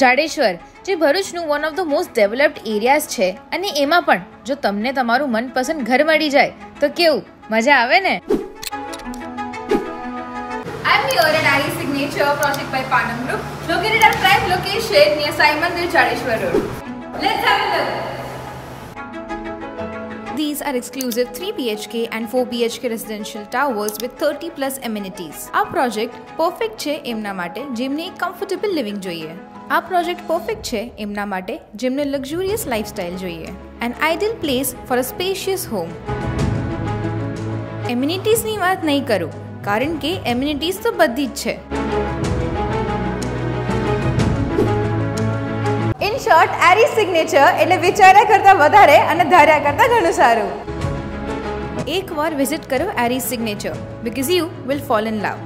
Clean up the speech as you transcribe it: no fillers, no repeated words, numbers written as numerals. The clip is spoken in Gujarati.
જાડેશ્વર જે ભરૂચનું one of the most developed areas છે અને એમાં પણ જો તમને તમારું મનપસંદ ઘર મળી જાય તો કેવું મજા આવે ને. I'm here at Aries Signature project by Panam Group, located at prime location near Sai Mandir, Jadeshwar Road. Let's have a look. These are exclusive 3 BHK and 4 BHK residential towers with 30 plus amenities. આ પ્રોજેક્ટ પરફેક્ટ છે એમના માટે જેમને એક કમ્ફર્ટેબલ લિવિંગ જોઈએ. આ પ્રોજેક્ટ પરફેક્ટ છે એમના માટે જેમને લક્ઝુરિયસ લાઇફસ્ટાઇલ જોઈએ. An ideal place for a spacious home. એમ્યુનિટીઝની વાત નહીં કરું કારણ કે એમ્યુનિટીઝ તો બધી જ છે. In short, Aries Signature એટલે વિચાર્યા કરતાં વધારે અને ધાર્યા કરતાં ઘણું સારું. એકવાર વિઝિટ કરો Aries Signature because you will fall in love.